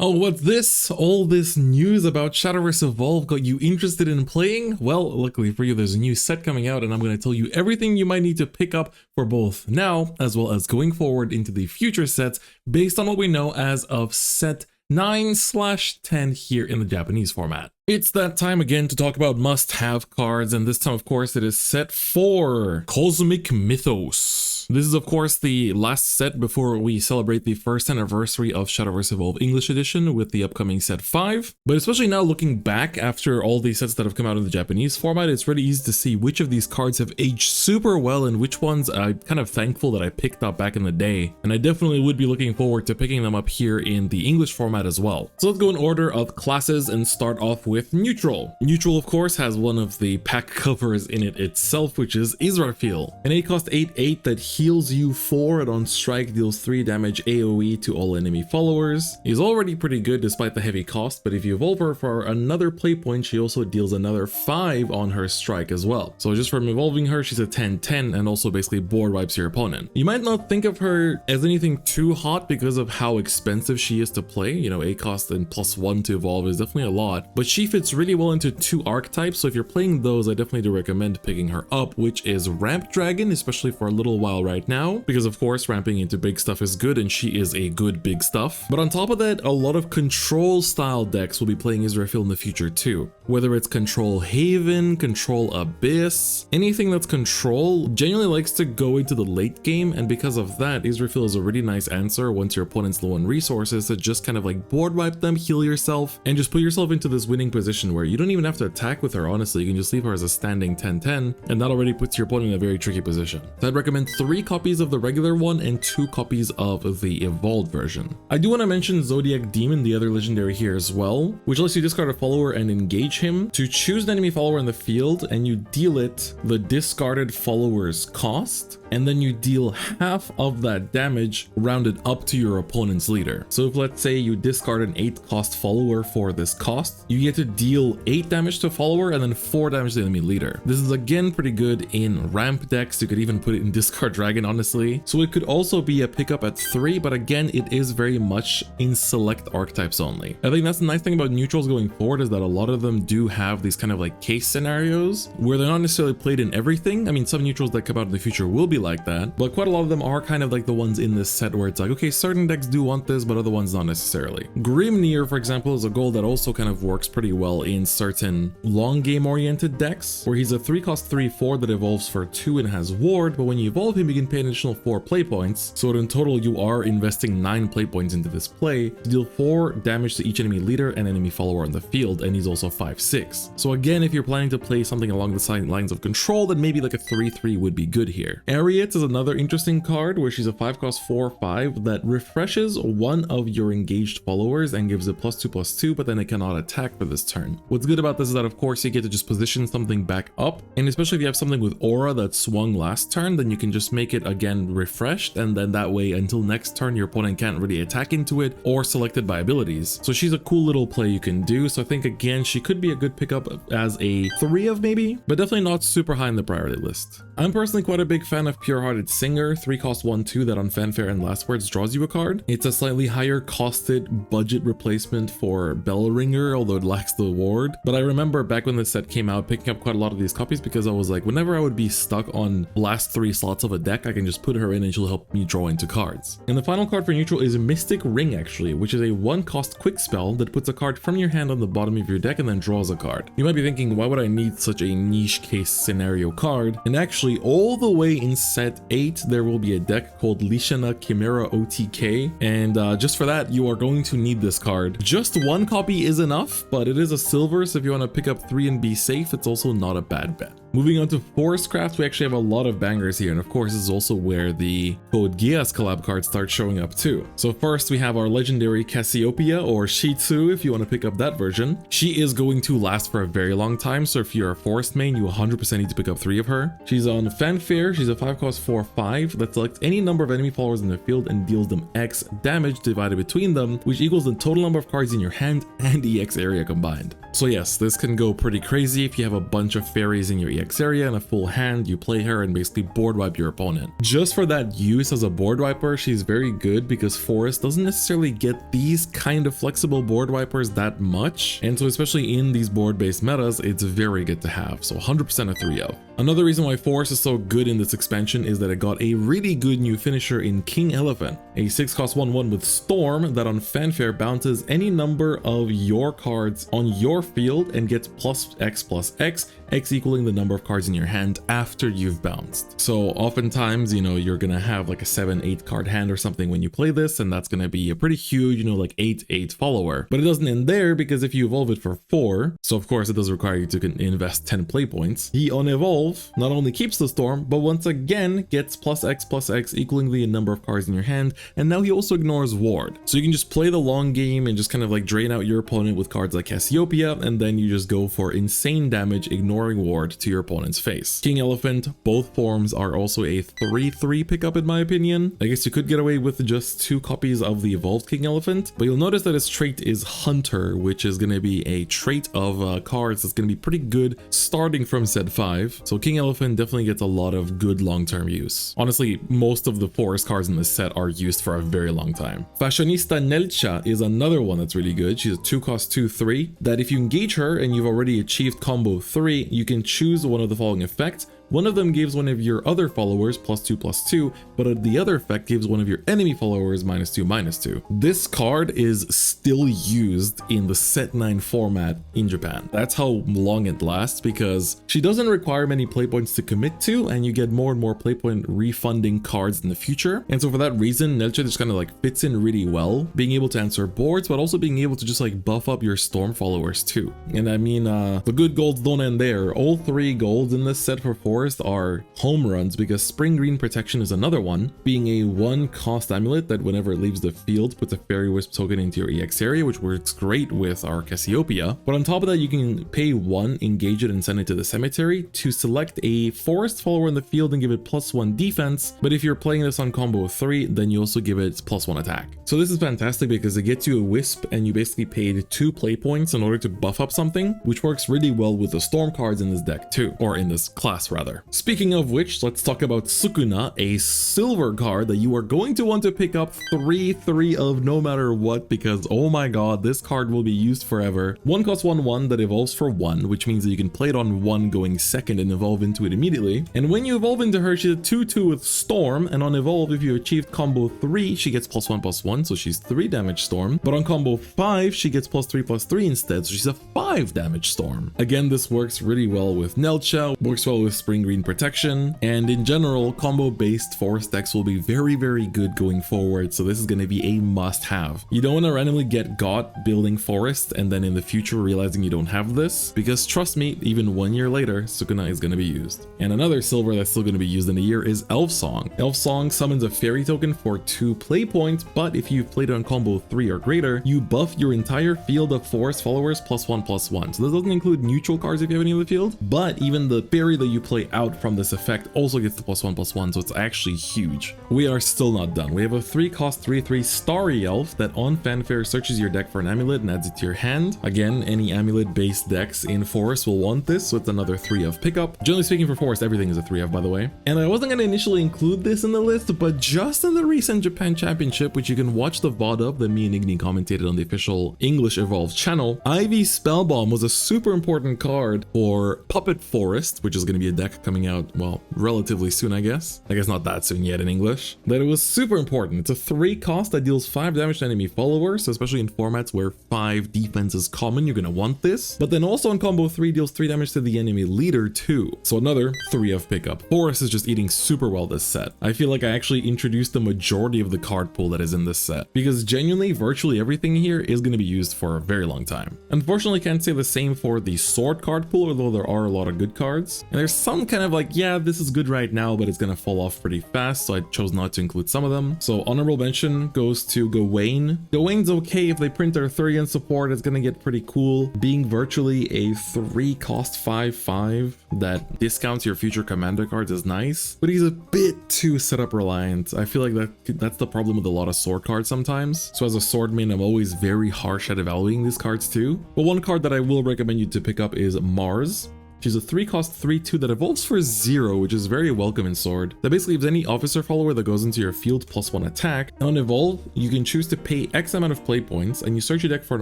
Oh, what's this? All this news about Shadowverse Evolve got you interested in playing? Well, luckily for you, there's a new set coming out and I'm going to tell you everything you might need to pick up for both now as well as going forward into the future sets based on what we know as of set 9/10 here in the Japanese format. It's that time again to talk about must-have cards, and this time of course it is set 4, Cosmic Mythos. This is of course the last set before we celebrate the first anniversary of Shadowverse Evolve English Edition with the upcoming set 5. But especially now looking back after all these sets that have come out in the Japanese format, it's really easy to see which of these cards have aged super well and which ones I'm kind of thankful that I picked up back in the day. And I definitely would be looking forward to picking them up here in the English format as well. So let's go in order of classes and start off with Neutral. Neutral of course has one of the pack covers in it itself, which is Israfil, an 8-cost 8/8 that heals you 4 and on strike deals 3 damage AoE to all enemy followers. He's already pretty good despite the heavy cost, but if you evolve her for another play point, she also deals another 5 on her strike as well. So just from evolving her, she's a 10/10 and also basically board wipes your opponent. You might not think of her as anything too hot because of how expensive she is to play. You know, 8 cost and +1 to evolve is definitely a lot, but she fits really well into 2 archetypes, so if you're playing those, I definitely do recommend picking her up, which is Ramp Dragon, especially for a little while right now, because of course ramping into big stuff is good and she is a good big stuff. But on top of that, a lot of control style decks will be playing Israfil in the future too. Whether it's Control Haven, Control Abyss, anything that's control genuinely likes to go into the late game, and because of that, Israfil is a really nice answer once your opponent's low on resources to just kind of like board wipe them, heal yourself, and just put yourself into this winning position where you don't even have to attack with her. Honestly, you can just leave her as a standing 10/10, and that already puts your opponent in a very tricky position. So I'd recommend 3 copies of the regular one and 2 copies of the evolved version. I do want to mention Zodiac Demon, the other legendary here as well, which lets you discard a follower and engage him to choose an enemy follower in the field, and you deal it the discarded follower's cost, and then you deal half of that damage rounded up to your opponent's leader. So if let's say you discard an 8-cost follower for this cost, you get to deal 8 damage to a follower and then 4 damage to the enemy leader. This is again pretty good in ramp decks. You could even put it in Discard Dragon, honestly. So it could also be a pickup at 3, but again, it is very much in select archetypes only. I think that's the nice thing about neutrals going forward, is that a lot of them do have these kind of like case scenarios where they're not necessarily played in everything. I mean, some neutrals that come out in the future will be like that, but quite a lot of them are kind of like the ones in this set where it's like, okay, certain decks do want this, but other ones not necessarily. Grimnir, for example, is a goal that also kind of works pretty well in certain long game oriented decks, where he's a 3-cost 3/4 that evolves for 2 and has ward, but when you evolve him, you can pay an additional 4 play points. So in total, you are investing 9 play points into this play to deal 4 damage to each enemy leader and enemy follower on the field, and he's also 5/6. So again, if you're planning to play something along the lines of control, then maybe like a 3/3 would be good here. Ariat is another interesting card where she's a 5-cost 4/5 that refreshes one of your engaged followers and gives it +2/+2, but then it cannot attack for this turn. What's good about this is that of course you get to just position something back up, and especially if you have something with aura that swung last turn, then you can just make it again refreshed, and then that way until next turn your opponent can't really attack into it or select it by abilities. So she's a cool little play you can do. So I think again she could be a good pickup as a 3 of maybe, but definitely not super high in the priority list. I'm personally quite a big fan of Pure-Hearted Singer, 3-cost 1/2 that on Fanfare and Last Words draws you a card. It's a slightly higher costed budget replacement for Bellringer, although it lacks the ward. But I remember back when this set came out picking up quite a lot of these copies because I was like, whenever I would be stuck on last 3 slots of a deck, I can just put her in and she'll help me draw into cards. And the final card for neutral is Mystic Ring actually, which is a 1-cost quick spell that puts a card from your hand on the bottom of your deck and then draws a card. You might be thinking, why would I need such a niche case scenario card? And actually all the way in set 8, there will be a deck called Lishana Chimera OTK, and just for that, you are going to need this card. Just 1 copy is enough, but it is a silver, so if you want to pick up 3 and be safe, it's also not a bad bet. Moving on to Forestcraft, we actually have a lot of bangers here, and of course this is also where the Code Geass collab cards start showing up too. So first we have our legendary Cassiopeia, or Shitsu if you want to pick up that version. She is going to last for a very long time, so if you're a Forest main, you 100% need to pick up 3 of her. She's on Fanfare, she's a 5-cost 4/5 that selects any number of enemy followers in the field and deals them X damage divided between them, which equals the total number of cards in your hand and EX area combined. So yes, this can go pretty crazy if you have a bunch of fairies in your EX area and a full hand, you play her and basically board wipe your opponent. Just for that use as a board wiper, she's very good because Forest doesn't necessarily get these kind of flexible board wipers that much, and so especially in these board-based metas, it's very good to have. So 100% a 3-0. Another reason why Forest is so good in this expansion is that it got a really good new finisher in King Elephant, a 6-cost 1/1 with Storm that on Fanfare bounces any number of your cards on your field and gets +X+X, X equaling the number of cards in your hand after you've bounced. So oftentimes, you know, you're gonna have like a 7-8 card hand or something when you play this, and that's gonna be a pretty huge, you know, like 8/8 follower. But it doesn't end there, because if you evolve it for 4, so of course it does require you to invest 10 play points, he on evolve not only keeps the Storm, but once again gets +X+X equaling the number of cards in your hand, and now he also ignores Ward. So you can just play the long game and just kind of like drain out your opponent with cards like Cassiopeia, and then you just go for insane damage ignoring Ward to your opponent's face. King Elephant, both forms are also a 3/3 pickup in my opinion. I guess you could get away with just 2 copies of the evolved King Elephant, but you'll notice that his trait is Hunter, which is going to be a trait of cards that's going to be pretty good starting from set 5. So King Elephant definitely gets a lot of good long-term use. Honestly, most of the Forest cards in this set are used for a very long time. Fashionista Nelcha is another one that's really good. She's a 2-cost 2/3 that if you engage her and you've already achieved combo 3, you can choose one of the following effects. One of them gives one of your other followers +2/+2, but the other effect gives one of your enemy followers -2/-2. This card is still used in the set 9 format in Japan. That's how long it lasts, because she doesn't require many play points to commit to, and you get more and more play point refunding cards in the future. And so for that reason, Nelcha just kind of like fits in really well, being able to answer boards, but also being able to just like buff up your Storm followers too. And I mean, the good golds don't end there. All 3 golds in this set for Forest are home runs, because Spring Green Protection is another one, being a 1-cost amulet that whenever it leaves the field puts a Fairy Wisp token into your EX area, which works great with our Cassiopeia. But on top of that, you can pay 1, engage it, and send it to the cemetery to select a Forest follower in the field and give it +1 defense. But if you're playing this on combo 3, then you also give it +1 attack. So this is fantastic because it gets you a Wisp, and you basically paid 2 play points in order to buff up something, which works really well with the Storm cards in this deck too, or in this class rather. Speaking of which, let's talk about Sukuna, a silver card that you are going to want to pick up 3/3 of no matter what, because oh my god, this card will be used forever. 1-cost 1/1 that evolves for 1, which means that you can play it on 1 going second and evolve into it immediately. And when you evolve into her, she's a 2/2 with Storm, and on evolve, if you achieved combo 3, she gets +1/+1, so she's 3 damage Storm. But on combo 5, she gets +3/+3 instead, so she's a 5 damage Storm. Again, this works really well with Nelcha, works well with Spring Green Protection, and in general, combo-based Forest decks will be very, very good going forward, so this is going to be a must-have. You don't want to randomly get got building Forest and then in the future realizing you don't have this, because trust me, even 1 year later, Sukuna is going to be used. And another silver that's still going to be used in a year is Elf Song. Elf Song summons a fairy token for 2 play points, but if you've played it on combo 3 or greater, you buff your entire field of Forest followers +1/+1. So this doesn't include neutral cards if you have any in the field, but even the fairy that you play out from this effect also gets the +1/+1, so it's actually huge. We are still not done. We have a 3-cost 3/3 Starry Elf that on Fanfare searches your deck for an amulet and adds it to your hand. Again, any amulet-based decks in Forest will want this, so it's another 3 of pickup. Generally speaking for Forest, everything is a 3 of, by the way. And I wasn't going to initially include this in the list, but just in the recent Japan Championship, which you can watch the VOD of that me and Igni commentated on the official English Evolved channel, Ivy Spellbomb was a super important card for Puppet Forest, which is going to be a deck coming out, well, relatively soon, I guess. I guess not that soon yet in English. That it was super important. It's a 3-cost that deals 5 damage to enemy followers, so especially in formats where 5 defense is common, you're going to want this. But then also on combo 3 deals 3 damage to the enemy leader too. So another 3 of pickup. Forest is just eating super well this set. I feel like I actually introduced the majority of the card pool that is in this set, because genuinely virtually everything here is going to be used for a very long time. Unfortunately, can't say the same for the sword card pool, although there are a lot of good cards. And there's some kind of like, yeah, this is good right now, but it's going to fall off pretty fast, so I chose not to include some of them. So honorable mention goes to Gawain. Gawain's okay if they print their 3 support, it's going to get pretty cool. Being virtually a 3-cost 5/5 that discounts your future commander cards is nice, but he's a bit too setup reliant. I feel like that's the problem with a lot of sword cards sometimes. So as a sword main, I'm always very harsh at evaluating these cards too. But one card that I will recommend you to pick up is Mars. She's a 3-cost 3/2 that evolves for 0, which is very welcome in Sword. That basically gives any officer follower that goes into your field +1 attack. On evolve, you can choose to pay X amount of play points, and you search your deck for an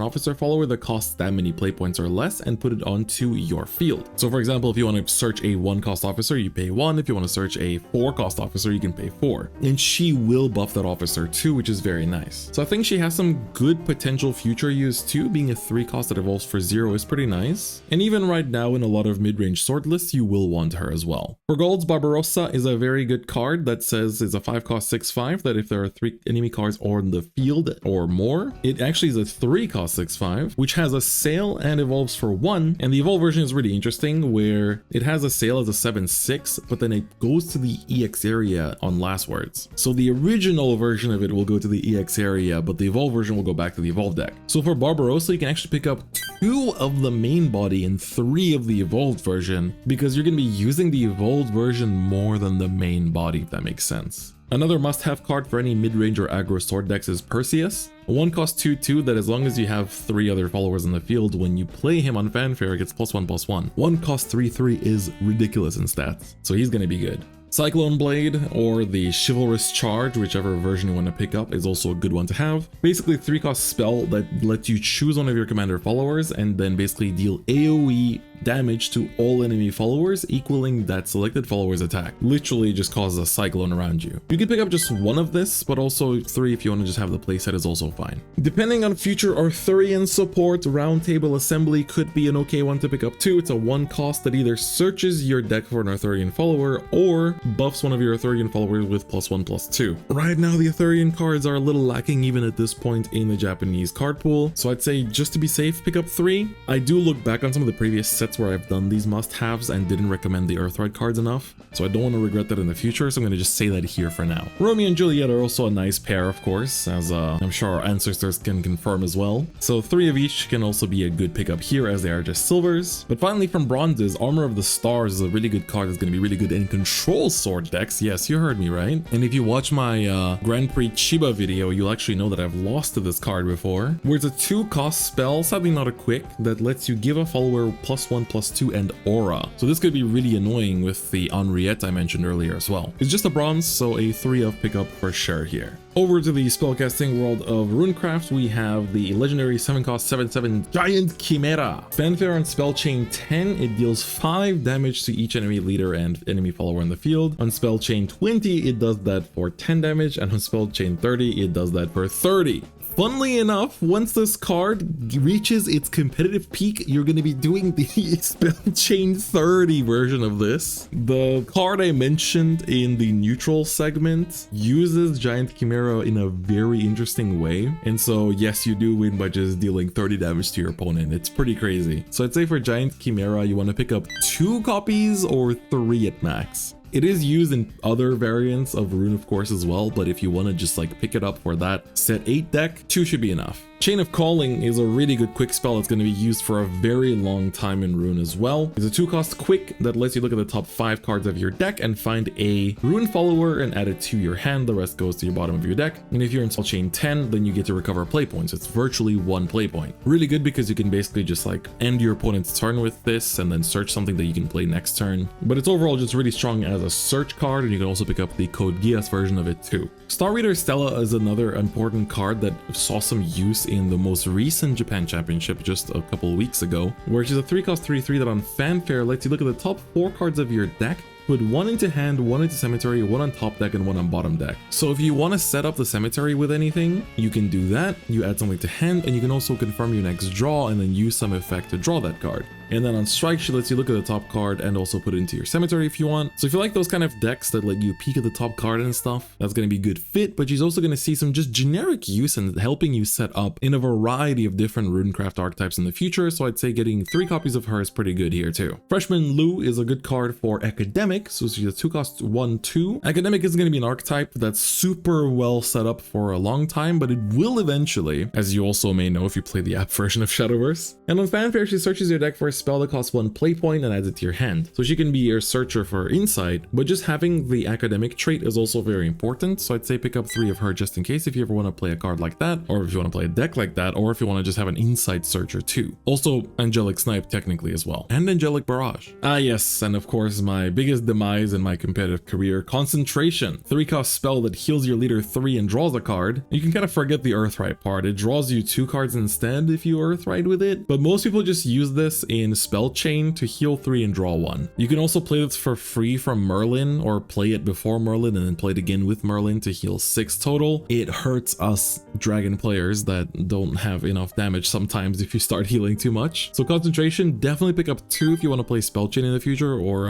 officer follower that costs that many play points or less and put it onto your field. So for example, if you want to search a 1-cost officer, you pay 1. If you want to search a 4-cost officer, you can pay 4. And she will buff that officer too, which is very nice. So I think she has some good potential future use too. Being a 3-cost that evolves for 0 is pretty nice. And even right now in a lot of mid-range sword lists, you will want her as well. For golds, Barbarossa is a very good card that says it's a 5-cost 6/5 that if there are 3 enemy cards on the field or more, it actually is a 3-cost 6/5, which has a sail and evolves for 1. And the evolve version is really interesting where it has a sail as a 7/6, but then it goes to the EX area on last words. So the original version of it will go to the EX area, but the evolve version will go back to the evolve deck. So for Barbarossa, you can actually pick up 2 of the main body and 3 of the evolved version, because you're going to be using the evolved version more than the main body, if that makes sense. Another must-have card for any mid-range or aggro sword decks is Perseus, a 1-cost 2/2 that as long as you have 3 other followers in the field, when you play him on Fanfare, it gets +1/+1. 1-cost 3/3 is ridiculous in stats, so he's going to be good. Cyclone Blade or the Chivalrous Charge, whichever version you want to pick up, is also a good one to have. Basically 3-cost spell that lets you choose one of your commander followers and then basically deal AoE damage to all enemy followers equaling that selected follower's attack. Literally just causes a cyclone around you. You can pick up just 1 of this, but also 3 if you want to just have the playset is also fine. Depending on future Arthurian support, Roundtable Assembly could be an okay one to pick up too. It's a 1-cost that either searches your deck for an Arthurian follower or buffs one of your Arthurian followers with +1/+2. Right now the Arthurian cards are a little lacking even at this point in the Japanese card pool, so I'd say just to be safe, pick up 3. I do look back on some of the previous sets where I've done these must-haves and didn't recommend the Earthright cards enough, so I don't want to regret that in the future, so I'm going to just say that here for now. Romeo and Juliet are also a nice pair, of course, as I'm sure our ancestors can confirm as well. So 3 of each can also be a good pickup here as they are just silvers. But finally from bronzes, Armor of the Stars is a really good card that's going to be really good in control sword decks. Yes, you heard me right. And if you watch my Grand Prix Chiba video, you'll actually know that I've lost to this card before, where it's a 2-cost spell, sadly not a quick, that lets you give a follower +1/+2 and aura. So this could be really annoying with the Henriette I mentioned earlier as well. It's just a bronze, so a 3 of pickup for sure here. Over to the spellcasting world of Runecraft, we have the legendary 7-cost 7/7 Giant Chimera. Fanfare on spell chain 10, it deals 5 damage to each enemy leader and enemy follower in the field. On spell chain 20, it does that for 10 damage, and on spell chain 30, it does that for 30. Funnily enough, once this card reaches its competitive peak, you're going to be doing the spell chain 30 version of this. The card I mentioned in the neutral segment uses Giant Chimera in a very interesting way. And so yes, you do win by just dealing 30 damage to your opponent. It's pretty crazy. So I'd say for Giant Chimera, you want to pick up 2 copies or 3 at max. It is used in other variants of Rune, of course, as well, but if you want to just like pick it up for that set 8 deck, 2 should be enough. Chain of Calling is a really good quick spell that's going to be used for a very long time in Rune as well. It's a 2-cost quick that lets you look at the top 5 cards of your deck and find a Rune follower and add it to your hand. The rest goes to your bottom of your deck. And if you're in spell chain 10, then you get to recover play points. It's virtually 1 play point. Really good because you can basically just like end your opponent's turn with this and then search something that you can play next turn. But it's overall just really strong as a search card, and you can also pick up the Code Geass version of it too. Star Reader Stella is another important card that saw some use in the most recent Japan Championship just a couple of weeks ago, where she's a 3-cost 3/3 that on Fanfare lets you look at the top 4 cards of your deck, put 1 into hand, 1 into cemetery, 1 on top deck, and 1 on bottom deck. So if you want to set up the cemetery with anything, you can do that. You add something to hand, and you can also confirm your next draw and then use some effect to draw that card. And then on strike, she lets you look at the top card and also put it into your cemetery if you want. So if you like those kind of decks that let you peek at the top card and stuff, that's going to be good fit, but she's also going to see some just generic use in helping you set up in a variety of different Runecraft archetypes in the future. So I'd say getting 3 copies of her is pretty good here too. Freshman Lou is a good card for academic. Academic, so she's a 2-cost 1/2. Academic isn't going to be an archetype that's super well set up for a long time, but it will eventually, as you also may know if you play the app version of Shadowverse. And on Fanfare, she searches your deck for a spell that costs 1 play point and adds it to your hand. So she can be your searcher for insight, but just having the Academic trait is also very important. So I'd say pick up 3 of her just in case if you ever want to play a card like that, or if you want to play a deck like that, or if you want to just have an insight searcher too. Also Angelic Snipe technically as well, and Angelic Barrage. Ah yes, and of course my biggest demise in my competitive career, Concentration. 3-cost spell that heals your leader 3 and draws a card. You can kind of forget the Earthright part. It draws you 2 cards instead if you Earthright with it, but most people just use this in Spell Chain to heal 3 and draw 1. You can also play this for free from Merlin, or play it before Merlin and then play it again with Merlin to heal 6 total. It hurts us dragon players that don't have enough damage sometimes if you start healing too much. So Concentration, definitely pick up 2 if you want to play Spell Chain in the future, or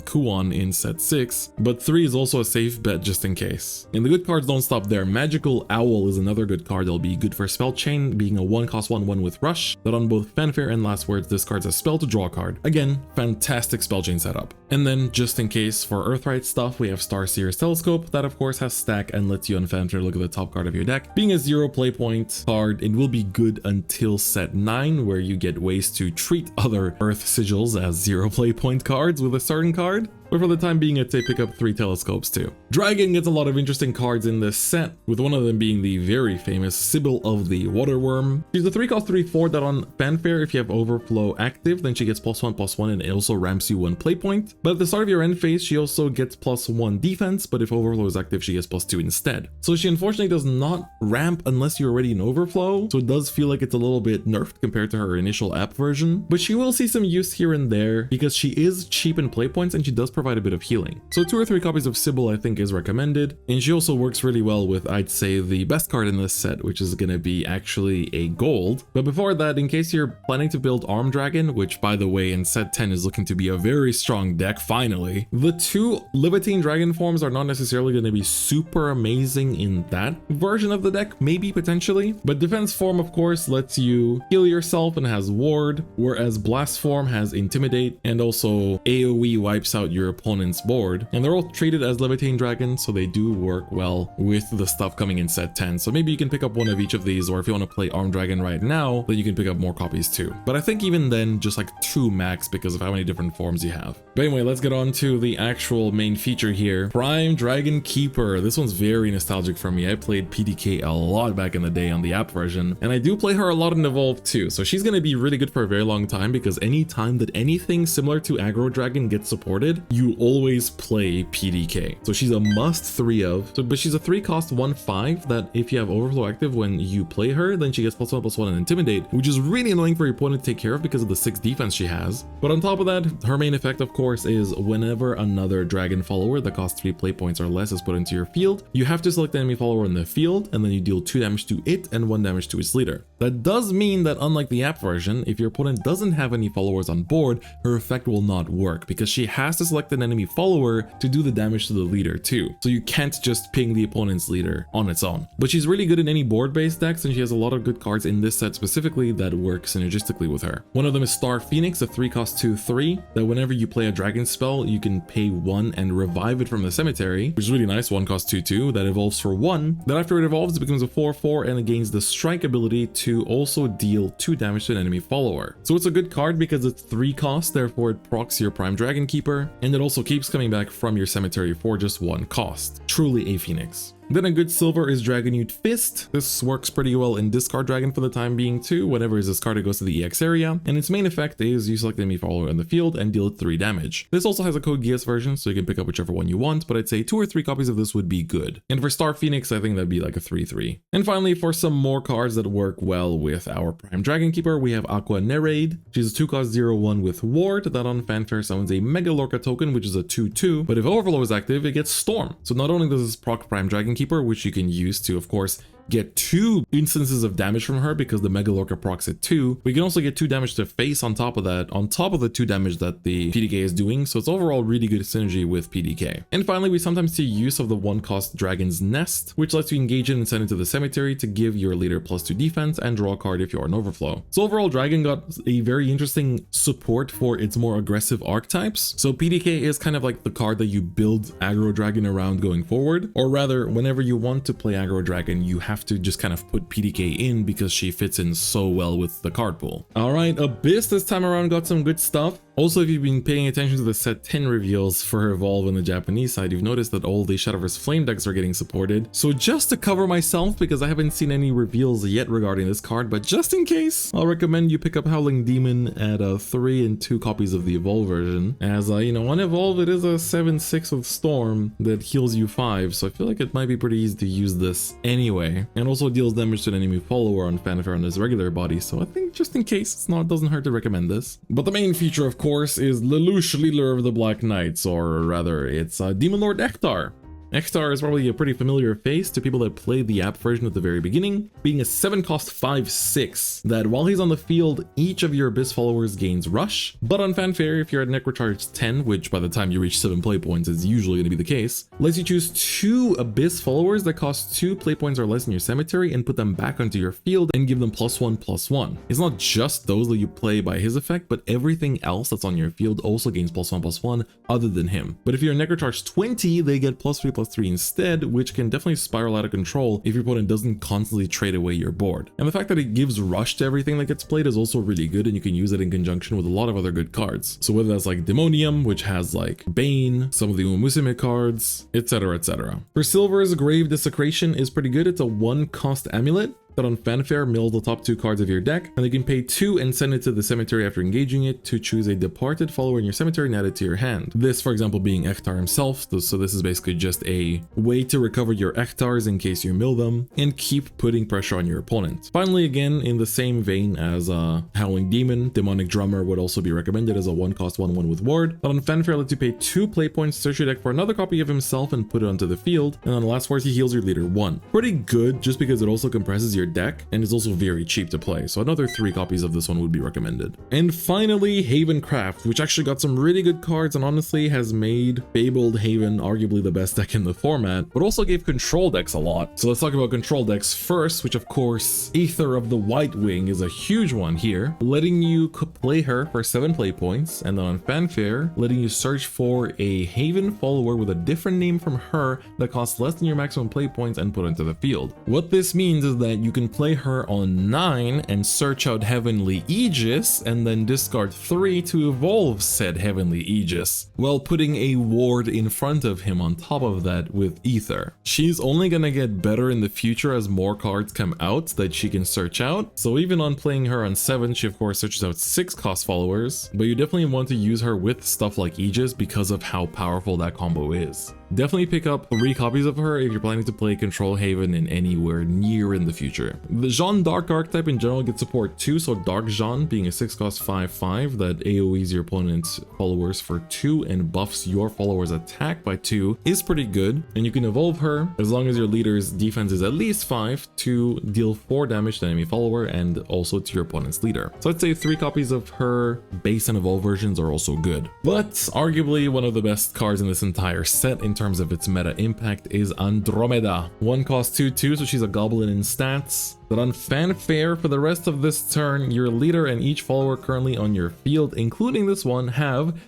Kuon in set 6, but 3 is also a safe bet just in case. And the good cards don't stop there. Magical Owl is another good card that'll be good for Spell Chain, being a 1-cost 1/1 with Rush, that on both Fanfare and Last Words discards a spell to draw a card. Again, fantastic Spell Chain setup. And then just in case for Earthright stuff, we have Starseer's Telescope, that of course has stack and lets you on Fanfare look at the top card of your deck. Being a 0 play point card, it will be good until set 9, where you get ways to treat other Earth sigils as 0 play point cards with a certain card. But for the time being, I'd say pick up 3 telescopes too. Dragon gets a lot of interesting cards in this set, with one of them being the very famous Sybil of the Waterworm. She's a 3-cost 3/4 that on Fanfare, if you have Overflow active, then she gets +1/+1 and it also ramps you 1 play point. But at the start of your end phase, she also gets +1 defense, but if Overflow is active, she gets +2 instead. So she unfortunately does not ramp unless you're already in Overflow, so it does feel like it's a little bit nerfed compared to her initial app version. But she will see some use here and there because she is cheap in play points and she does provide a bit of healing. So 2 or 3 copies of Sybil I think is recommended, and she also works really well with, I'd say, the best card in this set, which is going to be actually a gold. But before that, in case you're planning to build Arm Dragon, which by the way in set 10 is looking to be a very strong deck finally, the 2 Levitine Dragon forms are not necessarily going to be super amazing in that version of the deck, maybe potentially, but Defense form of course lets you heal yourself and has Ward, whereas Blast form has Intimidate and also AoE wipes out your opponent's board, and they're all treated as Levitine Dragons, so they do work well with the stuff coming in set 10. So maybe you can pick up one of each of these, or if you want to play Arm Dragon right now, then you can pick up more copies too. But I think even then, just like 2 max because of how many different forms you have. But anyway, let's get on to the actual main feature here. Prime Dragon Keeper. This one's very nostalgic for me. I played PDK a lot back in the day on the app version, and I do play her a lot in Evolve too. So she's going to be really good for a very long time, because any time that anything similar to Aggro Dragon gets supported, you always play PDK. So she's a must 3 of, but she's a 3-cost 1/5 that if you have Overflow active when you play her, then she gets +1/+1 and Intimidate, which is really annoying for your opponent to take care of because of the 6 defense she has. But on top of that, her main effect of course is whenever another dragon follower that costs 3 play points or less is put into your field, you have to select the enemy follower in the field, and then you deal 2 damage to it and 1 damage to its leader. That does mean that unlike the app version, if your opponent doesn't have any followers on board, her effect will not work because she has to select an enemy follower to do the damage to the leader too. So you can't just ping the opponent's leader on its own. But she's really good in any board-based decks, and she has a lot of good cards in this set specifically that work synergistically with her. One of them is Star Phoenix, a 3-cost 2/3 that whenever you play a dragon spell, you can pay 1 and revive it from the cemetery, which is really nice. 1-cost 2/2 that evolves for 1. Then after it evolves, it becomes a 4/4 and it gains the strike ability to also deal 2 damage to an enemy follower. So it's a good card because it's 3 cost, therefore it procs your Prime Dragon Keeper, and it also keeps coming back from your cemetery for just 1 cost. Truly a Phoenix. Then a good silver is Dragonute Fist. This works pretty well in Discard Dragon for the time being too. Whenever it's discarded, it goes to the EX area, and its main effect is you select the enemy follower in the field and deal 3 damage. This also has a Code Geass version, so you can pick up whichever one you want, but I'd say 2 or 3 copies of this would be good. And for Star Phoenix, I think that'd be like a 3/3. And finally, for some more cards that work well with our Prime Dragon Keeper, we have Aqua Nereid. She's a 2-cost 0/1 with Ward that on Fanfare summons a Mega Lorca token, which is a 2/2, but if Overflow is active, it gets Storm. So not only does this proc Prime Dragon Keeper, which you can use to, of course, get 2 instances of damage from her because the Mega Lorca procs at 2. We can also get 2 damage to face on top of that, on top of the 2 damage that the PDK is doing, so it's overall really good synergy with PDK. And finally, we sometimes see use of the 1-cost Dragon's Nest, which lets you engage it and send it to the cemetery to give your leader +2 defense and draw a card if you are an overflow. So overall, Dragon got a very interesting support for its more aggressive archetypes. So PDK is kind of like the card that you build aggro Dragon around going forward, or rather, whenever you want to play aggro Dragon, you have to just kind of put PDK in because she fits in so well with the card pool. All right, Abyss this time around got some good stuff. Also, if you've been paying attention to the set 10 reveals for Evolve on the Japanese side, you've noticed that all the Shadowverse Flame decks are getting supported. So just to cover myself, because I haven't seen any reveals yet regarding this card, but just in case, I'll recommend you pick up Howling Demon at 3 and 2 copies of the Evolve version. As, you know, on Evolve, it is a 7/6 with Storm that heals you 5, so I feel like it might be pretty easy to use this anyway. And also deals damage to an enemy follower on Fanfare on his regular body, so I think just in case, it doesn't hurt to recommend this. But the main feature, of course, is Lelouch, leader of the Black Knights, or rather, it's Demon Lord Ektar. Ektar is probably a pretty familiar face to people that played the app version at the very beginning, being a 7-cost 5/6 that while he's on the field, each of your Abyss followers gains Rush, but on Fanfare, if you're at Necrocharge 10, which by the time you reach 7 play points is usually going to be the case, lets you choose 2 Abyss followers that cost 2 play points or less in your cemetery and put them back onto your field and give them +1/+1. It's not just those that you play by his effect, but everything else that's on your field also gains +1/+1 other than him. But if you're Necrocharge 20, they get +3/+3 instead, which can definitely spiral out of control if your opponent doesn't constantly trade away your board. And the fact that it gives Rush to everything that gets played is also really good, and you can use it in conjunction with a lot of other good cards. So whether that's like Demonium, which has like Bane, some of the Umusume cards, etc, etc. For Silver's Grave Desecration is pretty good. It's a 1-cost amulet that on Fanfare mills the top 2 cards of your deck, and you can pay 2 and send it to the cemetery after engaging it to choose a departed follower in your cemetery and add it to your hand. This, for example, being Ektar himself, so this is basically just a way to recover your Ektars in case you mill them, and keep putting pressure on your opponent. Finally, again, in the same vein as Howling Demon, Demonic Drummer would also be recommended as a 1-cost 1/1 with Ward, that on Fanfare lets you pay 2 play points, search your deck for another copy of himself and put it onto the field, and on the last word he heals your leader 1. Pretty good, just because it also compresses your deck and is also very cheap to play, so another 3 copies of this one would be recommended. And finally, Havencraft, which actually got some really good cards and honestly has made Fabled Haven arguably the best deck in the format, but also gave control decks a lot. So let's talk about control decks first, which of course, Aether of the White Wing is a huge one here, letting you play her for 7 play points, and then on Fanfare, letting you search for a Haven follower with a different name from her that costs less than your maximum play points and put into the field. What this means is that you can play her on 9 and search out Heavenly Aegis, and then discard 3 to evolve said Heavenly Aegis, while putting a ward in front of him on top of that with Aether. She's only gonna get better in the future as more cards come out that she can search out, so even on playing her on 7, she of course searches out 6-cost followers, but you definitely want to use her with stuff like Aegis because of how powerful that combo is. Definitely pick up 3 copies of her if you're planning to play Control Haven in anywhere near in the future. The Jean Dark archetype in general gets support too, so Dark Jean being a 6-cost 5/5 that AoEs your opponent's followers for 2 and buffs your followers' attack by 2 is pretty good, and you can evolve her as long as your leader's defense is at least 5 to deal 4 damage to enemy follower and also to your opponent's leader. So I'd say 3 copies of her base and evolve versions are also good. But arguably one of the best cards in this entire set in terms of its meta impact is Andromeda. 1-cost 2/2, so she's a goblin in stats. That on Fanfare, for the rest of this turn, your leader and each follower currently on your field, including this one,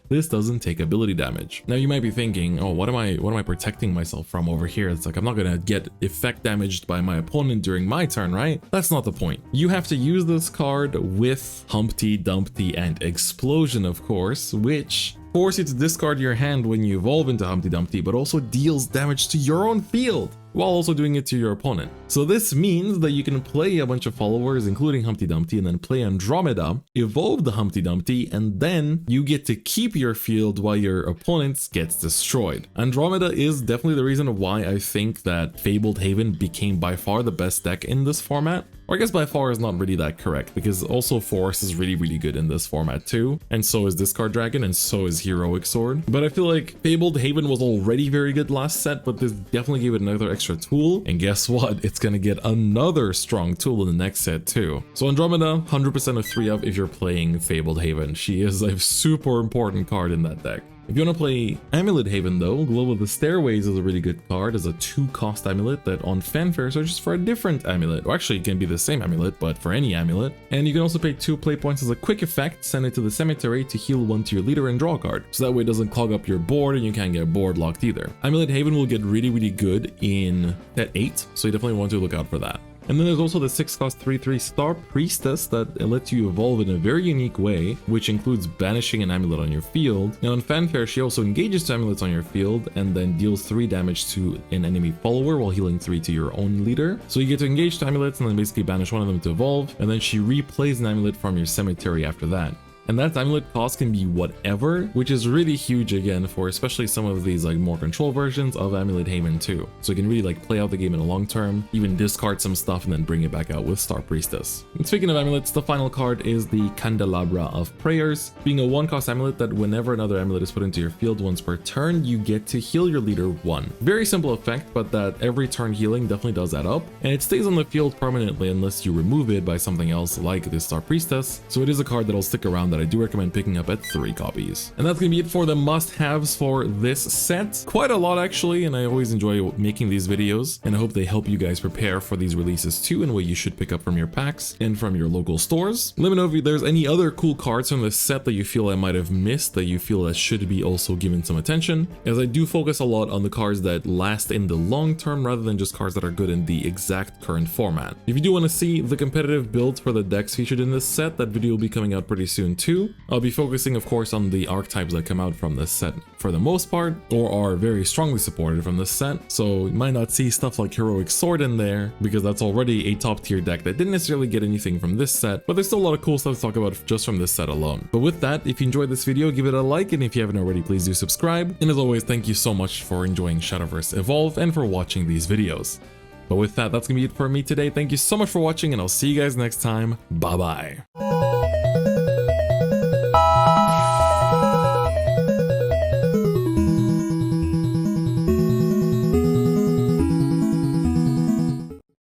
this doesn't take ability damage. Now you might be thinking, oh, what am I protecting myself from over here? It's like, I'm not gonna get effect damaged by my opponent during my turn, right? That's not the point. You have to use this card with Humpty Dumpty and Explosion, of course, which force you to discard your hand when you evolve into Humpty Dumpty, but also deals damage to your own field, while also doing it to your opponent. So this means that you can play a bunch of followers, including Humpty Dumpty, and then play Andromeda, evolve the Humpty Dumpty, and then you get to keep your field while your opponent gets destroyed. Andromeda is definitely the reason why I think that Fabled Haven became by far the best deck in this format. Or I guess by far is not really that correct, because also Forest is really good in this format too, and so is Discard Dragon, and so is Heroic Sword. But I feel like Fabled Haven was already very good last set, but this definitely gave it another extra tool, and guess what? It's gonna get another strong tool in the next set too. So Andromeda, 100% of 3-up if you're playing Fabled Haven. She is a super important card in that deck. If you want to play Amulet Haven though, Glow of the Stairways is a really good card as a 2-cost amulet that on Fanfare searches for a different amulet. Or actually it can be the same amulet, but for any amulet. And you can also pay 2 play points as a quick effect, send it to the cemetery to heal 1 to your leader and draw a card. So that way it doesn't clog up your board and you can't get board locked either. Amulet Haven will get really good in set 8, so you definitely want to look out for that. And then there's also the 6-cost 3/3 Star Priestess that lets you evolve in a very unique way, which includes banishing an amulet on your field. And on Fanfare, she also engages 2 amulets on your field and then deals 3 damage to an enemy follower while healing 3 to your own leader. So you get to engage 2 amulets and then basically banish one of them to evolve, and then she replays an amulet from your cemetery after that. And that amulet cost can be whatever, which is really huge again for especially some of these like more control versions of Amulet Haven too. So you can really like play out the game in the long term, even discard some stuff and then bring it back out with Star Priestess. And speaking of amulets, the final card is the Candelabra of Prayers, being a 1-cost amulet that whenever another amulet is put into your field once per turn, you get to heal your leader 1. Very simple effect, but that every turn healing definitely does add up, and it stays on the field permanently unless you remove it by something else like the Star Priestess. So it is a card that'll stick around that I do recommend picking up at 3 copies. And that's gonna be it for the must-haves for this set. Quite a lot actually, and I always enjoy making these videos, and I hope they help you guys prepare for these releases too and what you should pick up from your packs and from your local stores. Let me know if there's any other cool cards from this set that you feel I might have missed that you feel that should be also given some attention, as I do focus a lot on the cards that last in the long term rather than just cards that are good in the exact current format. If you do want to see the competitive builds for the decks featured in this set, that video will be coming out pretty soon too. I'll be focusing of course on the archetypes that come out from this set for the most part, or are very strongly supported from this set, so you might not see stuff like Heroic Sword in there, because that's already a top tier deck that didn't necessarily get anything from this set, but there's still a lot of cool stuff to talk about just from this set alone. But with that, if you enjoyed this video, give it a like, and if you haven't already, please do subscribe, and as always, thank you so much for enjoying Shadowverse Evolve and for watching these videos. But with that, that's gonna be it for me today. Thank you so much for watching, and I'll see you guys next time. Bye bye.